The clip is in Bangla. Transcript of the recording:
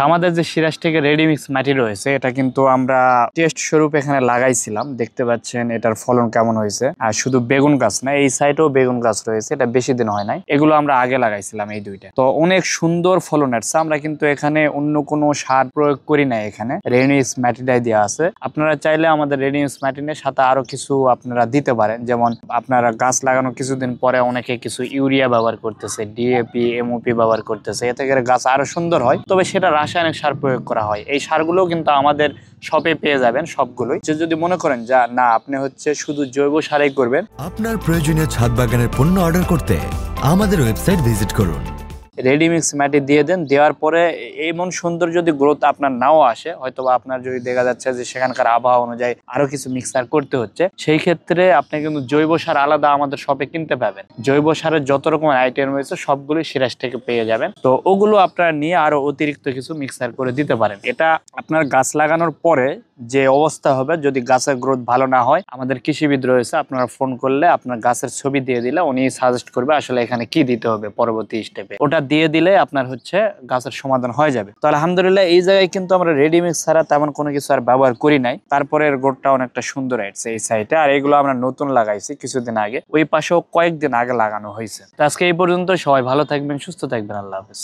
আমাদের যে সিরাজ থেকে রেডিমিক্স মাটি রয়েছে এটা কিন্তু আমরা টেস্ট স্বরূপ এখানে লাগাইছিলাম। দেখতে পাচ্ছেন এটার ফলন কেমন হয়েছে। আর শুধু বেগুন গাছ না, এই সাইডেও বেগুন গাছ রয়েছে, এটা বেশি দিন হয় নাই। এগুলো আমরা আগে লাগাইছিলাম এই দুইটা, তো অনেক সুন্দর ফলন আসছে। আমরা কিন্তু এখানে অন্য কোনো সার প্রয়োগ করি না, এখানে রেডিমিক্স মাটিটাই দেওয়া আছে। আপনারা চাইলে আমাদের রেডিমিক্স মাটিনের সাথে আরো কিছু আপনারা দিতে পারেন, যেমন আপনারা গাছ লাগানো কিছুদিন পরে অনেকে কিছু ইউরিয়া ব্যবহার করতেছে, ডিএপি এমওপি ব্যবহার করতেছে, এতে করে গাছ আরো সুন্দর হয়। তবে সেটা রাসায়নিক সার প্রয়োগ করা হয়। এই সারগুলো কিন্তু আমাদের শপে পেয়ে যাবেন সবগুলোই। যদি মনে করেন যে না আপনি হচ্ছে শুধু জৈব সারাই করবেন, আপনার প্রয়োজনীয় ছাদ বাগানের পণ্য অর্ডার করতে আমাদের ওয়েবসাইট ভিজিট করুন। রেডিমিক্স মাটি দিয়ে দেন, দেওয়ার পরে এমন সুন্দর যদি গ্রোথ আপনার নাও আসে, হয়তো বা আপনার যদি দেখা যাচ্ছে যে সেখানকার আবহাওয়া অনুযায়ী আরো কিছু মিক্সার করতে হচ্ছে, সেই ক্ষেত্রে আপনি কিন্তু জৈব সার আলাদা আমাদের শপে কিনতে পাবেন। জৈব সারের যত রকমের আইটেম রয়েছে সবগুলোই সিরাজ থেকে পেয়ে যাবেন। তো ওগুলো আপনারা নিয়ে আরো অতিরিক্ত কিছু মিক্সার করে দিতে পারেন। এটা আপনার গাছ লাগানোর পরে যে অবস্থা হবে, যদি গাছের গ্রোথ ভালো না হয়, আমাদের কৃষিবিদ রয়েছে, আপনারা ফোন করলে আপনার গাছের ছবি দিয়ে দিলে উনি সাজেস্ট করবে আসলে এখানে কি দিতে হবে পরবর্তী স্টেপে। ওটা দিয়ে দিলে আপনার হচ্ছে গাছের সমাধান হয়ে যাবে। তো আলহামদুলিল্লাহ এই জায়গায় কিন্তু আমরা রেডিমিক্স ছাড়া তেমন কোনো কিছু আর ব্যবহার করি নাই। তারপরে এর গোটটা অনেকটা সুন্দর আসছে এই সাইডে। আর এগুলো আমরা নতুন লাগাইছি কিছুদিন আগে, ওই পাশেও কয়েকদিন আগে লাগানো হয়েছে। তো আজকে এই পর্যন্ত, সবাই ভালো থাকবেন, সুস্থ থাকবেন, আল্লাহ হাফেজ।